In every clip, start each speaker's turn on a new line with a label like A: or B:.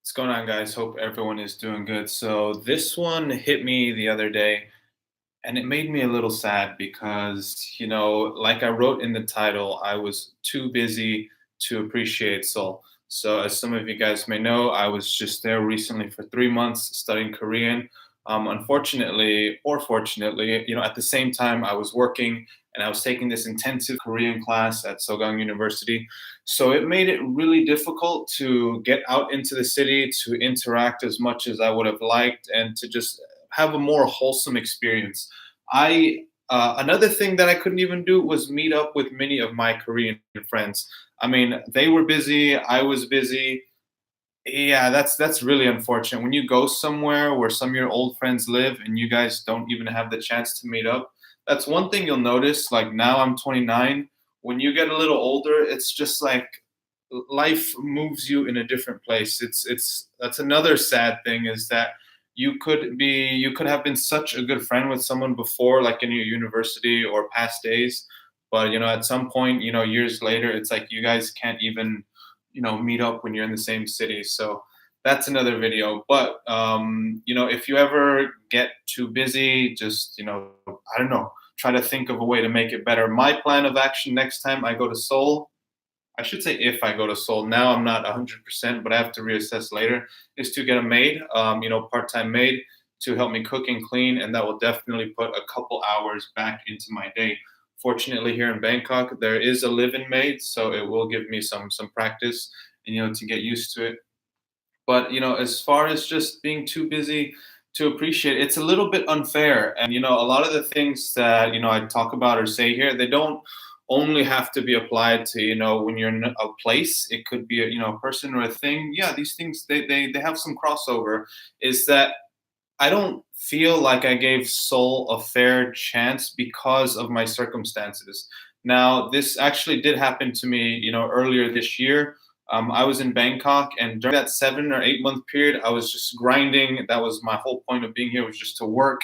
A: What's going on, guys? Hope everyone is doing good. So, this one hit me the other day and it made me a little sad because, like I wrote in the title, I was too busy to appreciate Seoul. So, as some of you guys may know, I was just there recently for 3 months studying Korean. Unfortunately, or fortunately, at the same time, I was working and I was taking this intensive Korean class at Sogang University. So it made it really difficult to get out into the city, to interact as much as I would have liked, and to just have a more wholesome experience. I Another thing that I couldn't even do was meet up with many of my Korean friends. I mean, they were busy, I was busy. Yeah, that's really unfortunate. When you go somewhere where some of your old friends live and you guys don't even have the chance to meet up, that's one thing you'll notice. Like now I'm 29. When you get a little older, it's just like life moves you in a different place. It's That's another sad thing is that you could have been such a good friend with someone before, like in your university or past days, but at some point, years later, it's like you guys can't even meet up when you're in the same city. So that's another video. But if you ever get too busy, just I don't know, try to think of a way to make it better. My plan of action next time I go to Seoul, I should say if I go to Seoul, now I'm not 100%, but I have to reassess later, is to get a maid, part-time maid to help me cook and clean, and that will definitely put a couple hours back into my day. Fortunately, here in Bangkok, there is a live-in maid, so it will give me some practice and to get used to it. But as far as just being too busy to appreciate, it's a little bit unfair. And a lot of the things that I talk about or say here, they don't only have to be applied to when you're in a place. It could be a person or a thing. Yeah, these things they have some crossover. Is that I don't feel like I gave Seoul a fair chance because of my circumstances. Now, this actually did happen to me, earlier this year. I was in Bangkok, and during that 7 or 8 month period, I was just grinding. That was my whole point of being here, was just to work.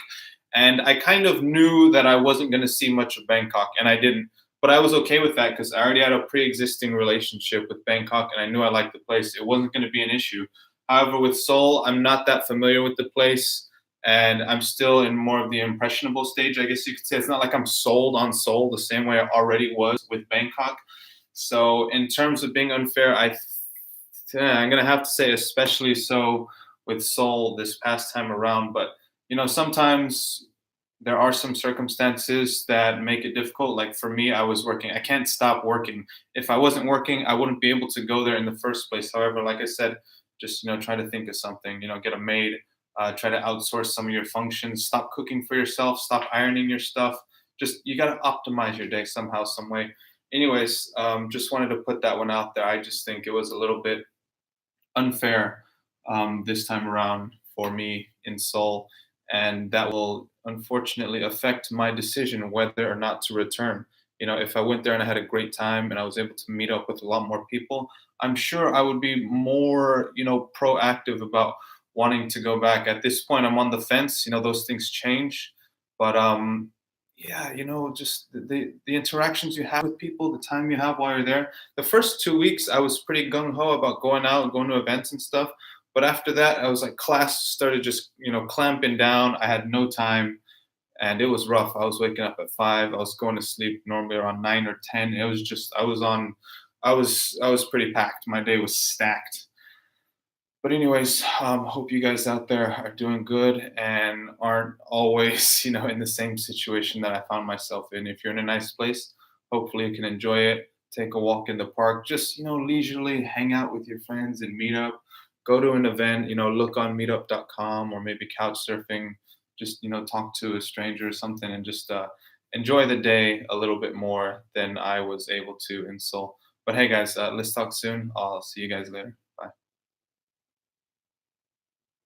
A: And I kind of knew that I wasn't going to see much of Bangkok, and I didn't. But I was okay with that because I already had a pre-existing relationship with Bangkok, and I knew I liked the place. It wasn't going to be an issue. However, with Seoul, I'm not that familiar with the place, and I'm still in more of the impressionable stage, I guess you could say. It's not like I'm sold on Seoul the same way I already was with Bangkok. So, in terms of being unfair, I'm gonna have to say, especially so with Seoul this past time around. But sometimes there are some circumstances that make it difficult. Like for me, I was working. I can't stop working. If I wasn't working, I wouldn't be able to go there in the first place. However, like I said, just try to think of something. Get a maid. Try to outsource some of your functions. Stop cooking for yourself. Stop ironing your stuff. Just you got to optimize your day somehow, some way. Anyways, just wanted to put that one out there. I just think it was a little bit unfair this time around for me in Seoul, and that will unfortunately affect my decision whether or not to return. If I went there and I had a great time and I was able to meet up with a lot more people, I'm sure I would be more, proactive about wanting to go back. At this point, I'm on the fence. Those things change, but yeah, just the interactions you have with people, the time you have while you're there. The first 2 weeks, I was pretty gung ho about going out and going to events and stuff. But after that, I was like, class started just, clamping down. I had no time, and it was rough. I was waking up at 5. I was going to sleep normally around 9 or 10. It was just, I was pretty packed. My day was stacked. But anyways, hope you guys out there are doing good and aren't always, in the same situation that I found myself in. If you're in a nice place, hopefully you can enjoy it. Take a walk in the park, just leisurely hang out with your friends and meet up. Go to an event, look on meetup.com or maybe couch surfing. Just talk to a stranger or something and just enjoy the day a little bit more than I was able to in Seoul. But hey guys, let's talk soon. I'll see you guys later.